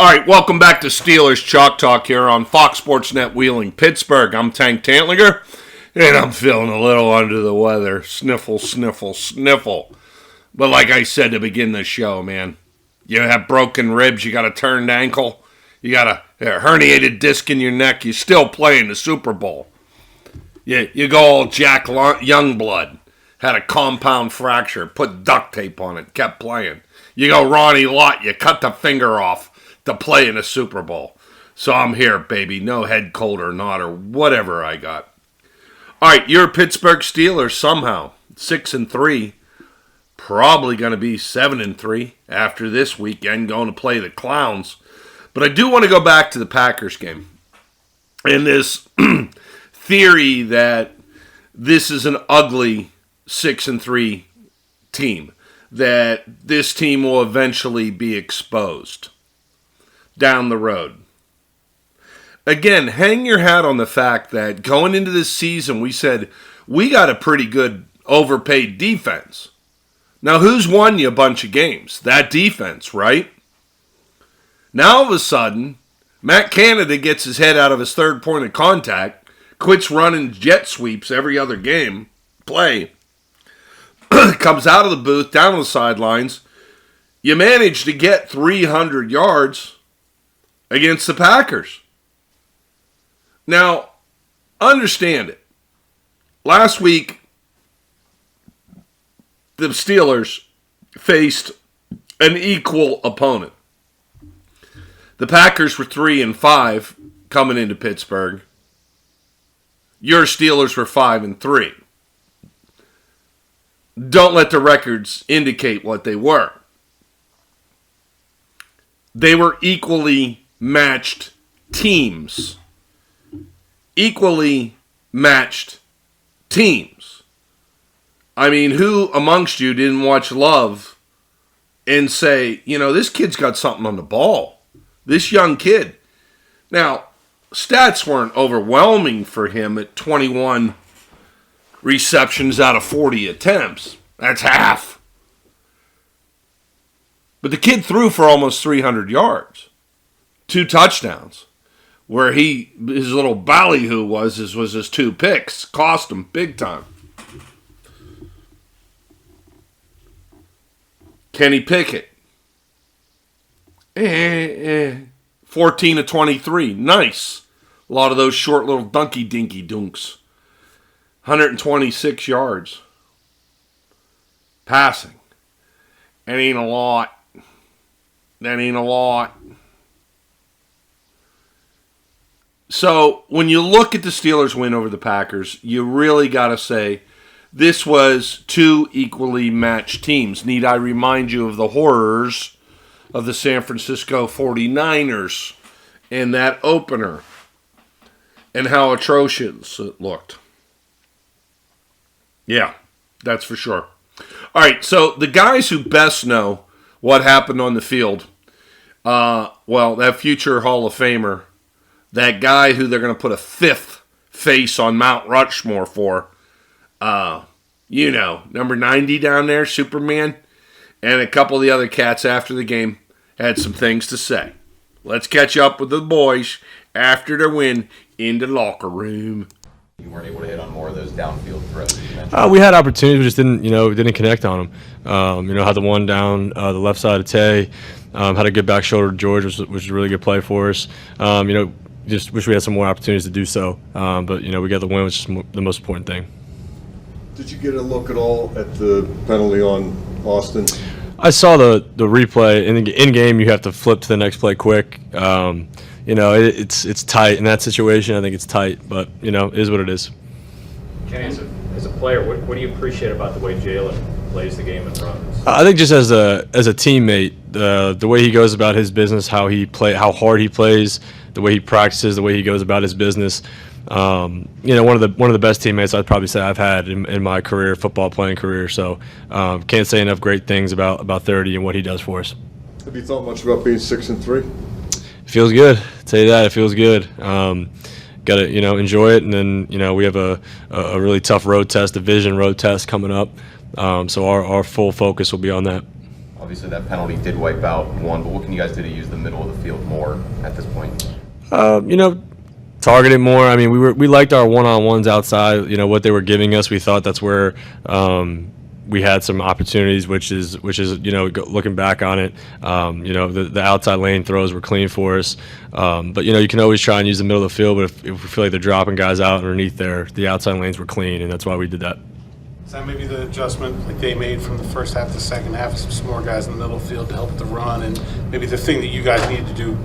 All right, welcome back to Stil'rs Chalk Talk here on Fox Sports Net Wheeling, Pittsburgh. I'm Tank Tantlinger, and I'm feeling a little under the weather. Sniffle, sniffle, sniffle. But like I said to begin the show, man, you have broken ribs, you got a turned ankle, you got a herniated disc in your neck, you're still playing the Super Bowl. You go all Jack Youngblood, had a compound fracture, put duct tape on it, kept playing. You go Ronnie Lott, you cut the finger off to play in a Super Bowl. So I'm here, baby. No head cold or not or whatever I got. All right, you're Pittsburgh Steelers somehow. 6-3. Probably going to be 7-3 after this weekend, going to play the Clowns. But I do want to go back to the Packers game. And this theory that this is an ugly 6-3 team. That this team will eventually be exposed down the road. Again, hang your hat on the fact that going into this season, we said we got a pretty good overpaid defense. Now, who's won you a bunch of games? That defense, right? Now, all of a sudden, Matt Canada gets his head out of his third point of contact, quits running jet sweeps every other play, comes out of the booth, down on the sidelines. You manage to get 300 yards against the Packers. Now, understand it. Last week, the Steelers faced an equal opponent. The Packers were 3-5 coming into Pittsburgh. Your Steelers were 5-3. Don't let the records indicate what they were. They were equally matched teams. Equally matched teams. I mean, who amongst you didn't watch Love and say, you know, this kid's got something on the ball. This young kid. Now, stats weren't overwhelming for him at 21 receptions out of 40 attempts. That's half. But the kid threw for almost 300 yards. 2 touchdowns. Where his little ballyhoo was his 2 picks. Cost him big time. Kenny Pickett. 14 of 23. Nice. A lot of those short little dunky dinky dunks. 126 yards. Passing. That ain't a lot. So, when you look at the Steelers' win over the Packers, you really got to say this was 2 equally matched teams. Need I remind you of the horrors of the San Francisco 49ers in that opener and how atrocious it looked? Yeah, that's for sure. All right, so the guys who best know what happened on the field, that future Hall of Famer, that guy who they're going to put a 5th face on Mount Rushmore for, number 90 down there, Superman, and a couple of the other cats after the game had some things to say. Let's catch up with the boys after their win in the locker room. You weren't able to hit on more of those downfield throws. We had opportunities, we just didn't connect on them. Had the one down the left side of Tay, had a good back shoulder to George, which was a really good play for us. Just wish we had some more opportunities to do so. But we got the win, which is the most important thing. Did you get a look at all at the penalty on Austin? I saw the replay. In game, you have to flip to the next play quick. It's tight in that situation. I think it's tight, but it is what it is. Kenny, as a player, what do you appreciate about the way Jalen plays the game and runs? I think just as a teammate, the way he goes about his business, how hard he plays, the way he practices, the way he goes about his business. One of the best teammates I'd probably say I've had in my career, football playing career. So can't say enough great things about 30 and what he does for us. Have you thought much about being 6-3? It feels good. I'll tell you that, it feels good. Got to enjoy it, and then we have a really tough road test, division road test coming up. So our full focus will be on that. Obviously, that penalty did wipe out one, but what can you guys do to use the middle of the field more at this point? Target it more. I mean, we liked our one-on-ones outside. You know what they were giving us. We thought that's where we had some opportunities, which is looking back on it, the outside lane throws were clean for us. But you can always try and use the middle of the field. But if we feel like they're dropping guys out underneath there, the outside lanes were clean, and that's why we did that. Is that maybe the adjustment like they made from the first half to the second half, some more guys in the middle of the field to help with the run, and maybe the thing that you guys needed to do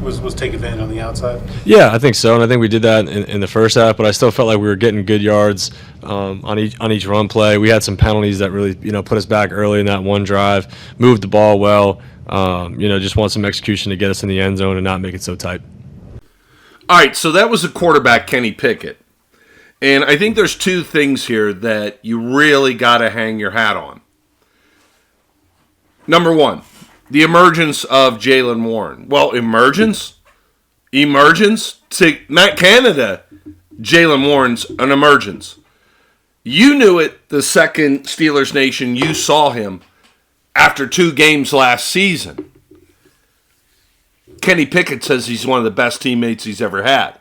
was take advantage on the outside? Yeah, I think so, and I think we did that in the first half. But I still felt like we were getting good yards on each run play. We had some penalties that really put us back early in that one drive. Moved the ball well. Just want some execution to get us in the end zone and not make it so tight. All right, so that was the quarterback, Kenny Pickett. And I think there's two things here that you really got to hang your hat on. Number one, the emergence of Jaylen Warren. Well, emergence? To Matt Canada, Jaylen Warren's an emergence. You knew it the second Steelers Nation you saw him after 2 games last season. Kenny Pickett says he's one of the best teammates he's ever had.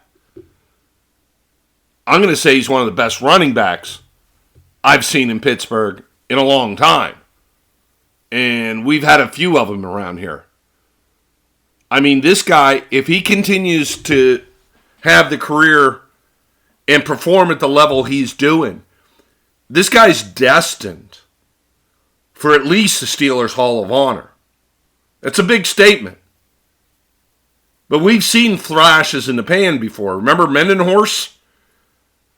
I'm going to say he's one of the best running backs I've seen in Pittsburgh in a long time. And we've had a few of them around here. I mean, this guy, if he continues to have the career and perform at the level he's doing, this guy's destined for at least the Steelers Hall of Honor. That's a big statement. But we've seen flashes in the pan before. Remember Mendenhorst?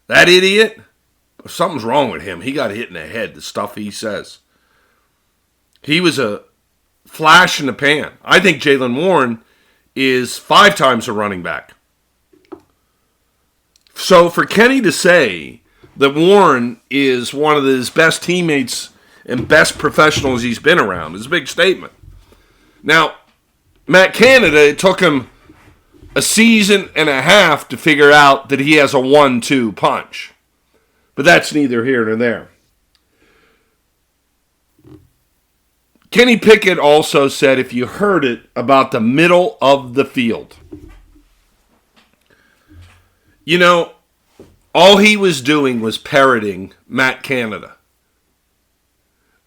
That idiot? Something's wrong with him. He got hit in the head, the stuff he says. He was a flash in the pan. I think Jaylen Warren is 5 times a running back. So for Kenny to say that Warren is one of his best teammates and best professionals he's been around is a big statement. Now, Matt Canada, it took him a season and a half to figure out that he has a 1-2 punch. But that's neither here nor there. Kenny Pickett also said, if you heard it, about the middle of the field. All he was doing was parroting Matt Canada.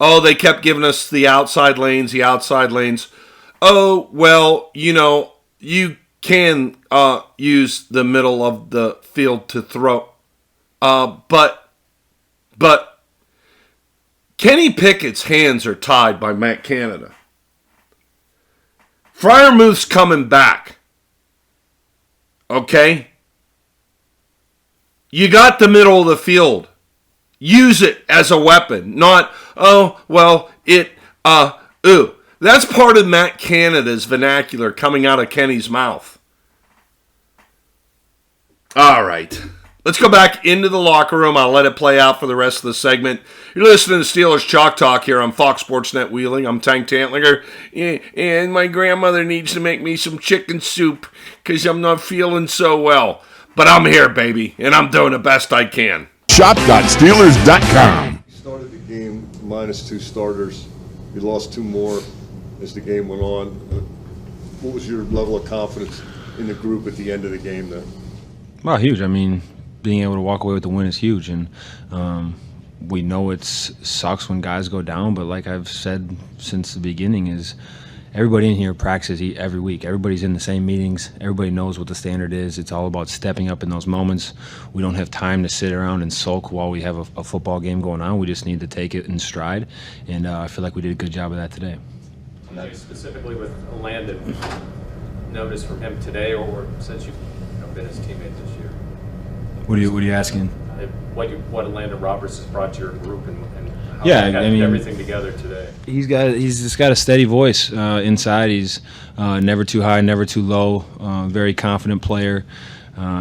Oh, they kept giving us the outside lanes. Oh, well, you can use the middle of the field to throw. But Kenny Pickett's hands are tied by Matt Canada. Freiermuth's coming back. Okay? You got the middle of the field. Use it as a weapon. Not, That's part of Matt Canada's vernacular coming out of Kenny's mouth. All right. Let's go back into the locker room. I'll let it play out for the rest of the segment. You're listening to Steelers Chalk Talk here on Fox Sports Net Wheeling. I'm Tank Tantlinger. And my grandmother needs to make me some chicken soup because I'm not feeling so well. But I'm here, baby, and I'm doing the best I can. Shop.steelers.com. You started the game minus 2 starters. You lost 2 more as the game went on. What was your level of confidence in the group at the end of the game then? Well, huge. I mean, being able to walk away with the win is huge, and we know it sucks when guys go down, but like I've said since the beginning is everybody in here practices every week. Everybody's in the same meetings. Everybody knows what the standard is. It's all about stepping up in those moments. We don't have time to sit around and sulk while we have a football game going on. We just need to take it in stride, and I feel like we did a good job of that today. And that's specifically with Landon, notice from him today or since you've been his teammate this year? What are you asking? What Landon Roberts has brought to your group and how Yeah, he got I mean, everything together today? He's just got a steady voice inside. He's never too high, never too low. Very confident player.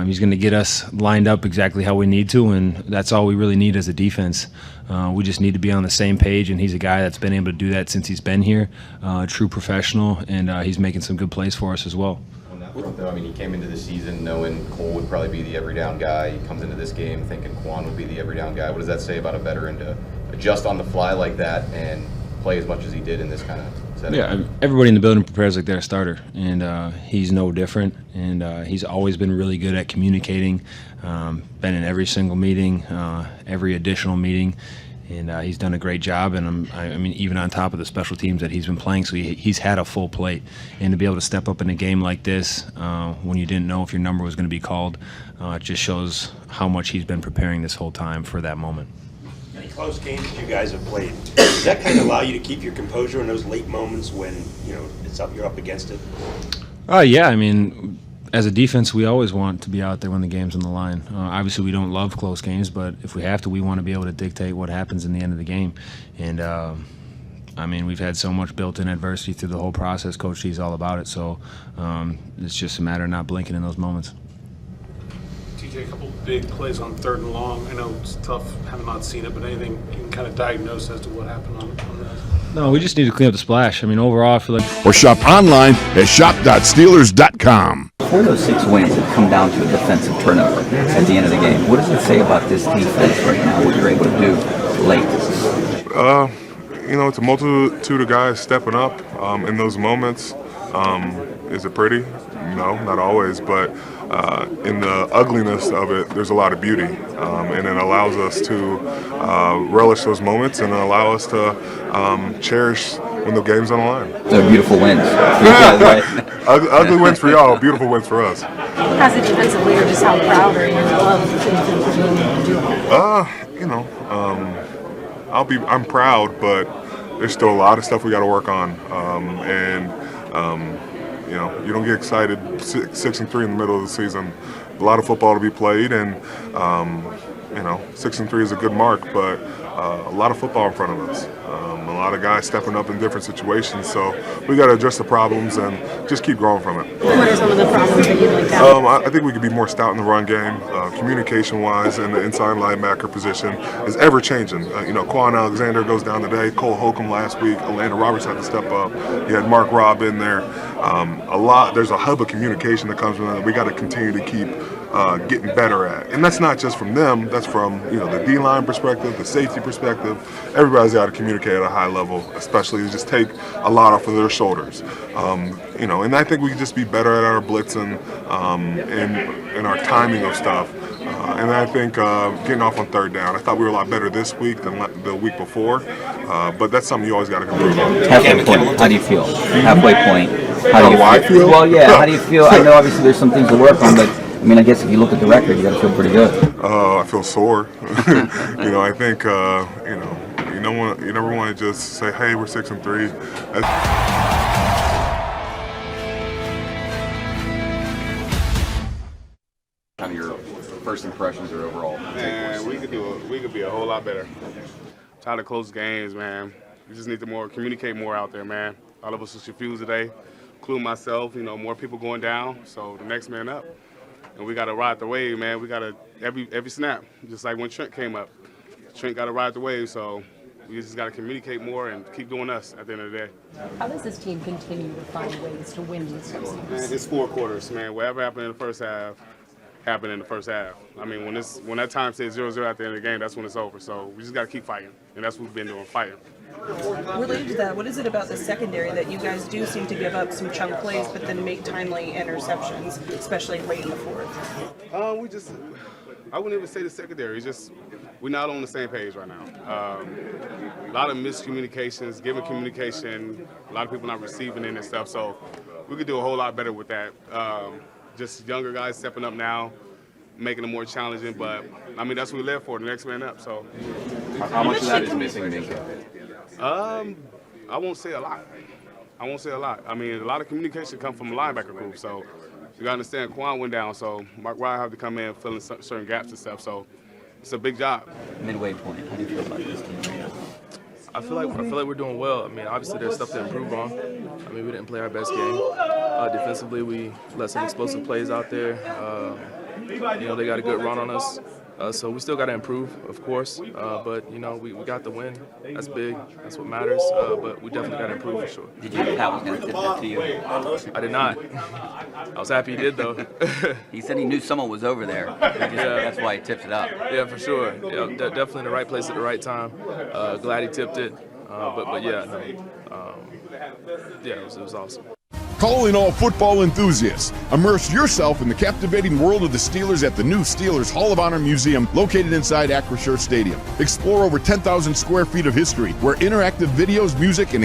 He's going to get us lined up exactly how we need to, and that's all we really need as a defense. We just need to be on the same page, and he's a guy that's been able to do that since he's been here. A true professional, and he's making some good plays for us as well. On that front, though, I mean, he came into the season knowing Cole would probably be the every down guy. He comes into this game thinking Quan would be the every down guy. What does that say about a veteran to adjust on the fly like that and play as much as he did in this kind of Yeah, everybody in the building prepares like they're a starter, and he's no different. And he's always been really good at communicating. Been in every single meeting, every additional meeting, and he's done a great job. And I mean, even on top of the special teams that he's been playing, so he's had a full plate. And to be able to step up in a game like this, when you didn't know if your number was going to be called, it just shows how much he's been preparing this whole time for that moment. Many close games that you guys have played, does that kind of allow you to keep your composure in those late moments when you're up against it? Yeah, I mean, as a defense, we always want to be out there when the game's on the line. Obviously, we don't love close games, but if we have to, we want to be able to dictate what happens in the end of the game. And I mean, we've had so much built-in adversity through the whole process. Coach T's all about it, so it's just a matter of not blinking in those moments. TJ, a couple big plays on 3rd and long. I know it's tough, having not seen it, but anything you can kind of diagnose as to what happened on that? No, we just need to clean up the splash. I mean, overall, I feel like... Or shop online at shop.steelers.com. 4 of those 6 wins have come down to a defensive turnover at the end of the game. What does it say about this defense right now, what you're able to do late? It's a multitude of guys stepping up in those moments. Is it pretty? No, not always, but in the ugliness of it, there's a lot of beauty, and it allows us to relish those moments and allow us to cherish when the game's on the line. They're beautiful wins. Right? Ugly wins for y'all, beautiful wins for us. As a defensive leader, just how proud are you of the team for doing? I'm proud, but there's still a lot of stuff we got to work on, you don't get excited 6-3 in the middle of the season. A lot of football to be played, and 6-3 is a good mark, but a lot of football in front of us. A lot of guys stepping up in different situations, so we got to address the problems and just keep growing from it. What are some of the problems that you'd like to have? I think we could be more stout in the run game, communication-wise, and the inside linebacker position is ever-changing. Quan Alexander goes down today, Cole Holcomb last week, Atlanta Roberts had to step up. You had Mark Robb in there. There's a hub of communication that comes from that we got to continue to keep getting better at. And that's not just from them, that's from the D-line perspective, the safety perspective. Everybody's got to communicate at a high level, especially to just take a lot off of their shoulders. And I think we can just be better at our blitzing and our timing of stuff. And I think getting off on 3rd down, I thought we were a lot better this week than the week before, but that's something you always got to improve on. Halfway point, how do you feel? Halfway point, how do you feel? Well, yeah, how do you feel? I know obviously there's some things to work on, but I mean, I guess if you look at the record, you got to feel pretty good. I feel sore. I think you never want to just say, "Hey, we're 6-3." Kind of your first impressions or overall? Man, we could be a whole lot better. Tired of close games, man. We just need to communicate more out there, man. All of us are confused today, including myself. More people going down, so the next man up. And we got to ride the wave, man. We got to every snap, just like when Trent came up. Trent got to ride the wave, so we just got to communicate more and keep doing us at the end of the day. How does this team continue to find ways to win these games? Man, it's 4 quarters, man. Whatever happened in the first half, happened in the first half. I mean, when that time says 0-0 at the end of the game, that's when it's over. So we just got to keep fighting, and that's what we've been doing, fighting. Related to that, what is it about the secondary that you guys do seem to give up some chunk plays but then make timely interceptions, especially late in the 4th? I wouldn't even say the secondary. It's just we're not on the same page right now. A lot of miscommunications, giving communication, a lot of people not receiving it and stuff. So we could do a whole lot better with that. Just younger guys stepping up now, making it more challenging. But, I mean, that's what we live for, the next man up. So how much of that is missing, Minka? I won't say a lot. I mean, a lot of communication comes from the linebacker group. So you got to understand, Quan went down. So Mark Ryan had to come in filling certain gaps and stuff. So it's a big job. Midway point, how do you feel about this team right now? I feel like we're doing well. I mean, obviously there's stuff to improve on. I mean, we didn't play our best game. Defensively, we let some explosive plays out there. They got a good run on us. So we still got to improve, of course. But, we got the win. That's big. That's what matters. But we definitely got to improve for sure. Did you know Pat was going to tip that to you? I did not. I was happy he did, though. He said he knew someone was over there. That's why he tipped it up. Yeah, for sure. Yeah, definitely in the right place at the right time. Glad he tipped it. But yeah, yeah, it was awesome. Calling all football enthusiasts. Immerse yourself in the captivating world of the Steelers at the new Steelers Hall of Honor Museum located inside Acrisure Stadium. Explore over 10,000 square feet of history where interactive videos, music, and